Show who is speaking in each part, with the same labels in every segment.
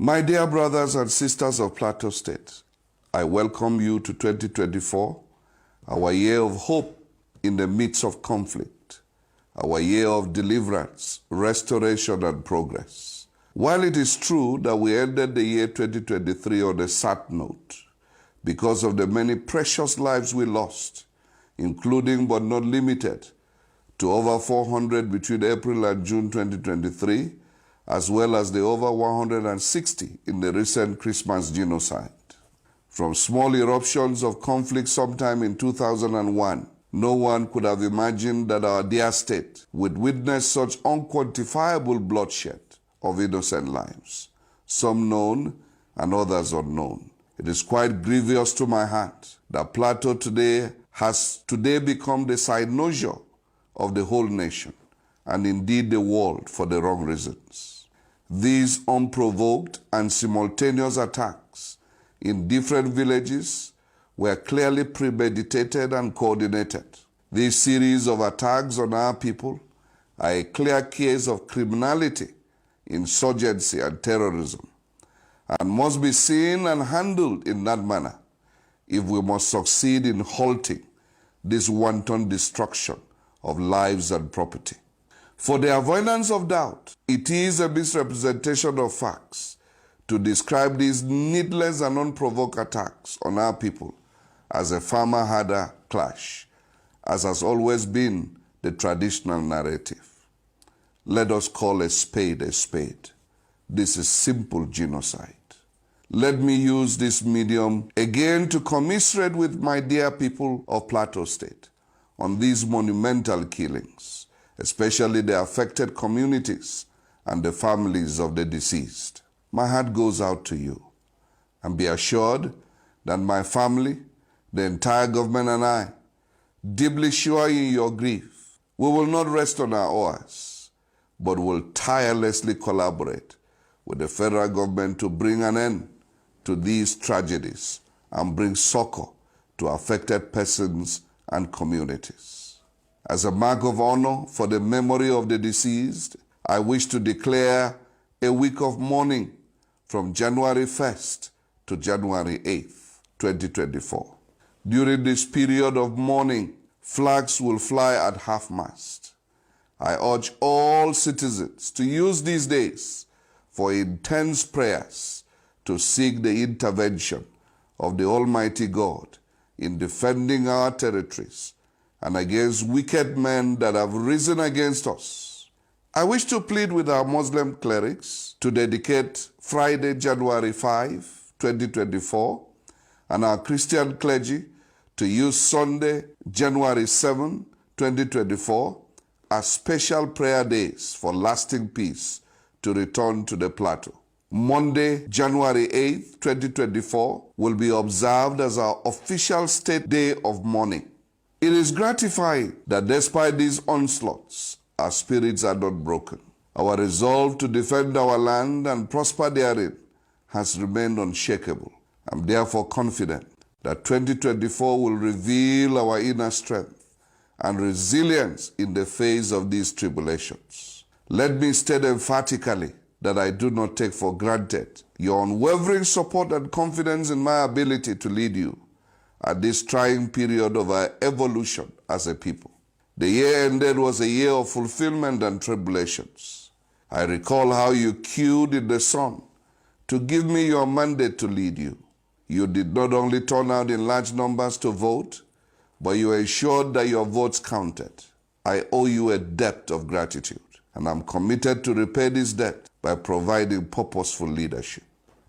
Speaker 1: My dear brothers and sisters of Plateau State, I welcome you to 2024, our year of hope in the midst of conflict, our year of deliverance, restoration, and progress. While it is true that we ended the year 2023 on a sad note because of the many precious lives we lost, including but not limited to over 400 between April and June 2023, as well as the over 160 in the recent Christmas genocide. From small eruptions of conflict sometime in 2001, no one could have imagined that our dear state would witness such unquantifiable bloodshed of innocent lives, some known and others unknown. It is quite grievous to my heart that Plateau today has become the cynosure of the whole nation, and indeed the world, for the wrong reasons. These unprovoked and simultaneous attacks in different villages were clearly premeditated and coordinated. This series of attacks on our people are a clear case of criminality, insurgency, and terrorism, and must be seen and handled in that manner if we must succeed in halting this wanton destruction of lives and property. For the avoidance of doubt, it is a misrepresentation of facts to describe these needless and unprovoked attacks on our people as a farmer-herder clash, as has always been the traditional narrative. Let us call a spade a spade. This is simple genocide. Let me use this medium again to commiserate with my dear people of Plateau State on these monumental killings, especially the affected communities and the families of the deceased. My heart goes out to you, and be assured that my family, the entire government, and I, deeply share in your grief. We will not rest on our oars, but will tirelessly collaborate with the federal government to bring an end to these tragedies and bring succor to affected persons and communities. As a mark of honor for the memory of the deceased, I wish to declare a week of mourning from January 1st to January 8th, 2024. During this period of mourning, flags will fly at half-mast. I urge all citizens to use these days for intense prayers to seek the intervention of the Almighty God in defending our territories and against wicked men that have risen against us. I wish to plead with our Muslim clerics to dedicate Friday, January 5, 2024, and our Christian clergy to use Sunday, January 7, 2024, as special prayer days for lasting peace to return to the plateau. Monday, January 8, 2024, will be observed as our official state day of mourning. It is gratifying that despite these onslaughts, our spirits are not broken. Our resolve to defend our land and prosper therein has remained unshakable. I'm therefore confident that 2024 will reveal our inner strength and resilience in the face of these tribulations. Let me state emphatically that I do not take for granted your unwavering support and confidence in my ability to lead you at this trying period of our evolution as a people. The year ended was a year of fulfillment and tribulations. I recall how you queued in the sun to give me your mandate to lead you. You did not only turn out in large numbers to vote, but you ensured that your votes counted. I owe you a debt of gratitude, and I'm committed to repay this debt by providing purposeful leadership.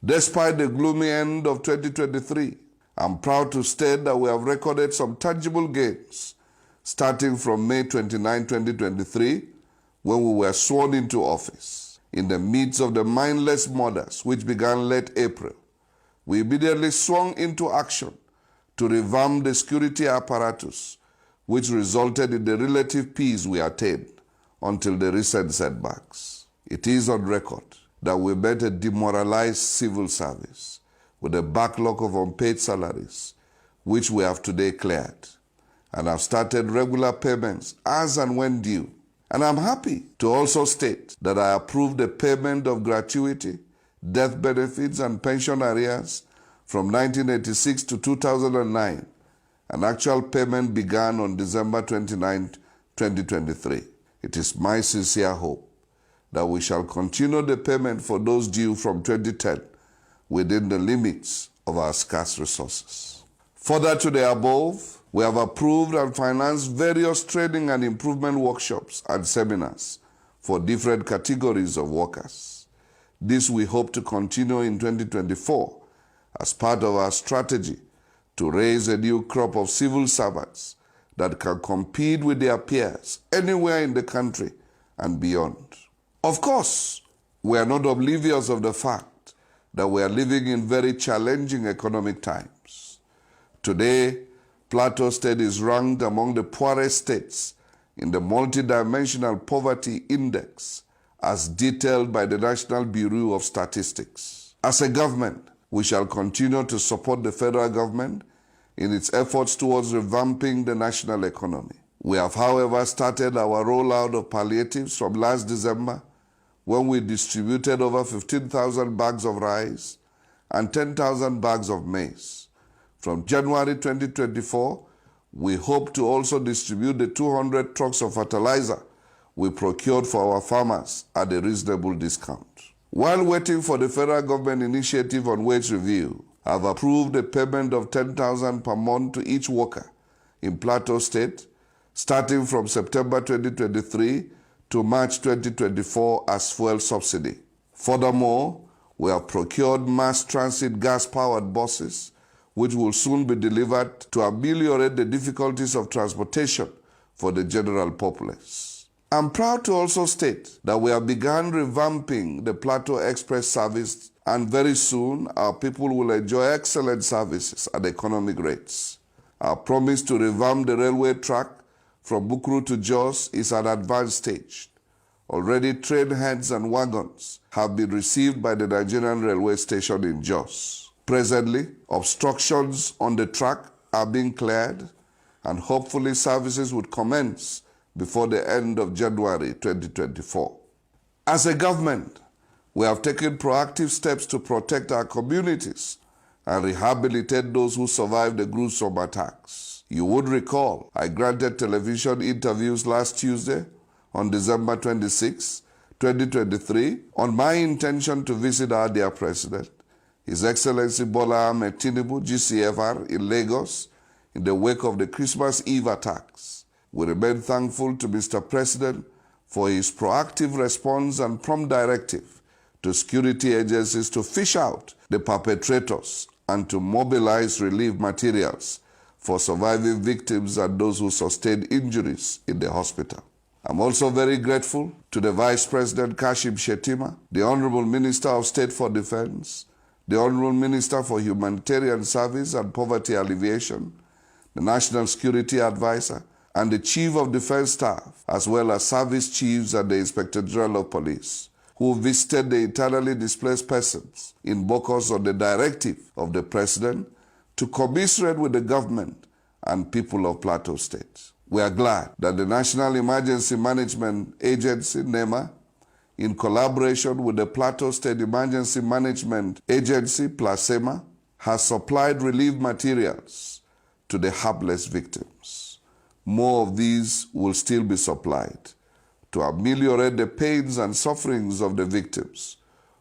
Speaker 1: Despite the gloomy end of 2023, I'm proud to state that we have recorded some tangible gains, starting from May 29, 2023, when we were sworn into office. In the midst of the mindless murders which began late April, we immediately swung into action to revamp the security apparatus, which resulted in the relative peace we attained until the recent setbacks. It is on record that we met a demoralized civil service with a backlog of unpaid salaries, which we have today cleared, and have started regular payments as and when due. And I'm happy to also state that I approved the payment of gratuity death benefits and pension arrears from 1986 to 2009, and actual payment began on December 29, 2023. It is my sincere hope that we shall continue the payment for those due from 2010 within the limits of our scarce resources. Further to the above, we have approved and financed various training and improvement workshops and seminars for different categories of workers. This we hope to continue in 2024 as part of our strategy to raise a new crop of civil servants that can compete with their peers anywhere in the country and beyond. Of course, we are not oblivious of the fact that we are living in very challenging economic times. Today, Plateau State is ranked among the poorest states in the Multidimensional Poverty Index as detailed by the National Bureau of Statistics. As a government, we shall continue to support the federal government in its efforts towards revamping the national economy. We have, however, started our rollout of palliatives from last December, when we distributed over 15,000 bags of rice and 10,000 bags of maize. From January 2024, we hope to also distribute the 200 trucks of fertilizer we procured for our farmers at a reasonable discount. While waiting for the federal government initiative on wage review, I have approved a payment of $10,000 per month to each worker in Plateau State, starting from September 2023 to March 2024 as fuel subsidy. Furthermore, we have procured mass transit gas-powered buses, which will soon be delivered to ameliorate the difficulties of transportation for the general populace. I'm proud to also state that we have begun revamping the Plateau Express service, and very soon our people will enjoy excellent services at economic rates. Our promise to revamp the railway track from Bukuru to Jos is at an advanced stage. Already train heads and wagons have been received by the Nigerian railway station in Jos. Presently, obstructions on the track are being cleared, and hopefully services would commence before the end of January 2024. As a government, we have taken proactive steps to protect our communities and rehabilitate those who survived the gruesome attacks. You would recall I granted television interviews last Tuesday on December 26, 2023, on my intention to visit our dear President, His Excellency Bola Ahmed Tinubu, GCFR, in Lagos in the wake of the Christmas Eve attacks. We remain thankful to Mr. President for his proactive response and prompt directive to security agencies to fish out the perpetrators and to mobilize relief materials for surviving victims and those who sustained injuries in the hospital. I'm also very grateful to the Vice President Kashim Shettima, the Honorable Minister of State for Defense, the Honorable Minister for Humanitarian Service and Poverty Alleviation, the National Security Advisor, and the Chief of Defense Staff, as well as Service Chiefs and the Inspector General of Police, who visited the internally displaced persons in Bokos on the directive of the President to commiserate with the government and people of Plateau State. We are glad that the National Emergency Management Agency, NEMA, in collaboration with the Plateau State Emergency Management Agency, PLACEMA, has supplied relief materials to the hapless victims. More of these will still be supplied to ameliorate the pains and sufferings of the victims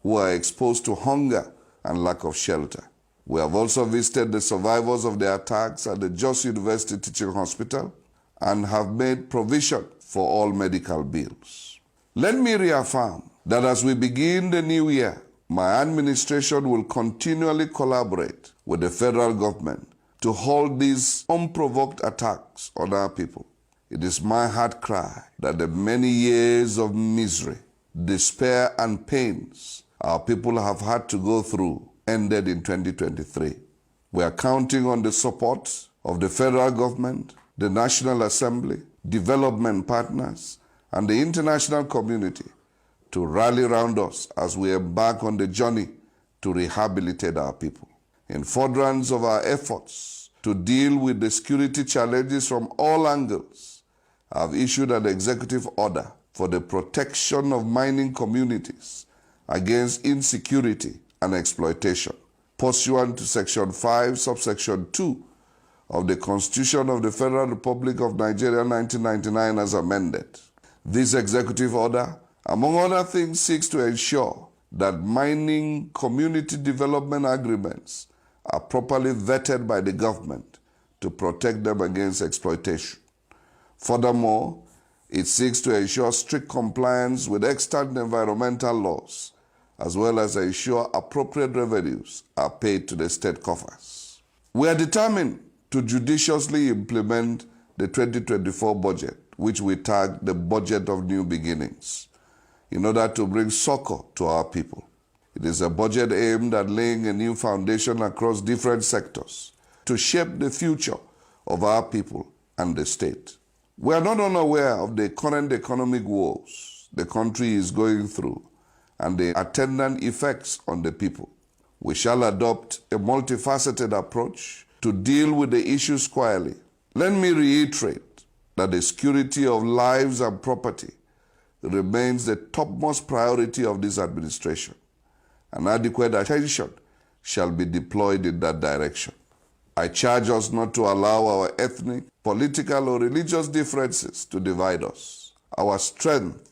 Speaker 1: who are exposed to hunger and lack of shelter. We have also visited the survivors of the attacks at the Jos University Teaching Hospital and have made provision for all medical bills. Let me reaffirm that as we begin the new year, my administration will continually collaborate with the federal government to halt these unprovoked attacks on our people. It is my heart cry that the many years of misery, despair, and pains our people have had to go through ended in 2023. We are counting on the support of the federal government, the National Assembly, development partners, and the international community to rally around us as we embark on the journey to rehabilitate our people. In furtherance of our efforts to deal with the security challenges from all angles, I have issued an executive order for the protection of mining communities against insecurity and exploitation, pursuant to Section 5, subsection 2 of the Constitution of the Federal Republic of Nigeria 1999 as amended. This executive order, among other things, seeks to ensure that mining community development agreements are properly vetted by the government to protect them against exploitation. Furthermore, it seeks to ensure strict compliance with extant environmental laws, as well as ensure appropriate revenues are paid to the state coffers. We are determined to judiciously implement the 2024 budget, which we tag the Budget of New Beginnings, in order to bring succor to our people. It is a budget aimed at laying a new foundation across different sectors to shape the future of our people and the state. We are not unaware of the current economic woes the country is going through and the attendant effects on the people. We shall adopt a multifaceted approach to deal with the issues squarely. Let me reiterate that the security of lives and property remains the topmost priority of this administration, and adequate attention shall be deployed in that direction. I charge us not to allow our ethnic, political, or religious differences to divide us. Our strength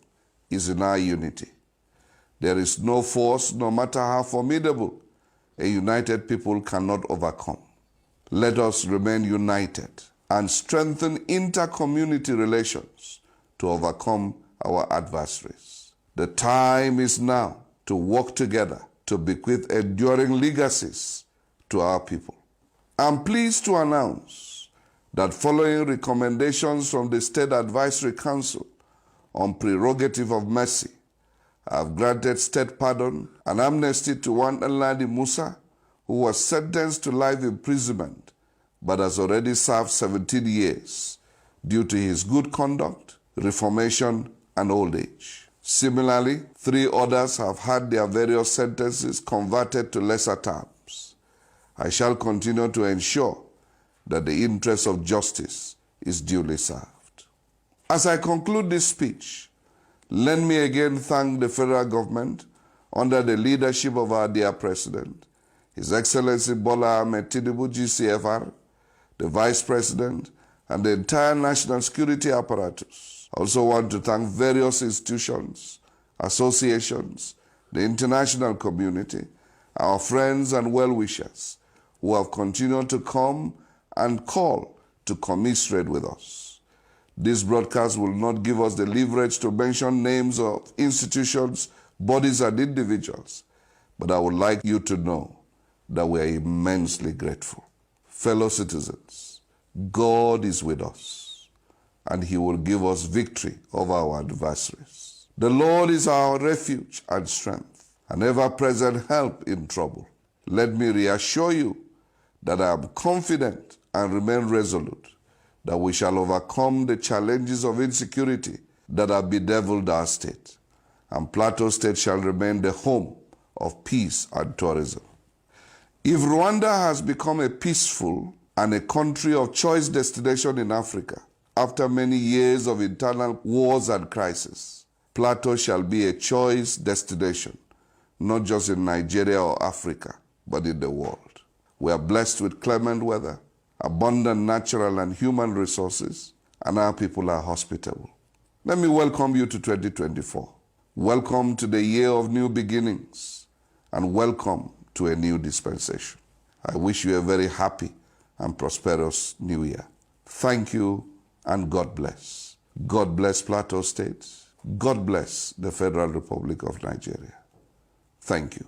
Speaker 1: is in our unity. There is no force, no matter how formidable, a united people cannot overcome. Let us remain united and strengthen inter-community relations to overcome our adversaries. The time is now to work together to bequeath enduring legacies to our people. I'm pleased to announce that following recommendations from the State Advisory Council on prerogative of mercy, I have granted state pardon and amnesty to one Nladi Musa, who was sentenced to life imprisonment but has already served 17 years due to his good conduct, reformation, and old age. Similarly, 3 others have had their various sentences converted to lesser terms. I shall continue to ensure that the interest of justice is duly served. As I conclude this speech, let me again thank the federal government under the leadership of our dear President, His Excellency Bola Ahmed Tinubu, GCFR, the Vice President, and the entire national security apparatus. I also want to thank various institutions, associations, the international community, our friends and well-wishers who have continued to come and call to commiserate with us. This broadcast will not give us the leverage to mention names of institutions, bodies, and individuals, but I would like you to know that we are immensely grateful. Fellow citizens, God is with us, and He will give us victory over our adversaries. The Lord is our refuge and strength, an ever-present help in trouble. Let me reassure you that I am confident and remain resolute that we shall overcome the challenges of insecurity that have bedeviled our state, and Plateau State shall remain the home of peace and tourism. If Rwanda has become a peaceful and a country of choice destination in Africa after many years of internal wars and crises, Plateau shall be a choice destination, not just in Nigeria or Africa, but in the world. We are blessed with clement weather, abundant natural and human resources, and our people are hospitable. Let me welcome you to 2024. Welcome to the year of new beginnings, and welcome to a new dispensation. I wish you a very happy and prosperous new year. Thank you, and God bless. God bless Plateau State. God bless the Federal Republic of Nigeria. Thank you.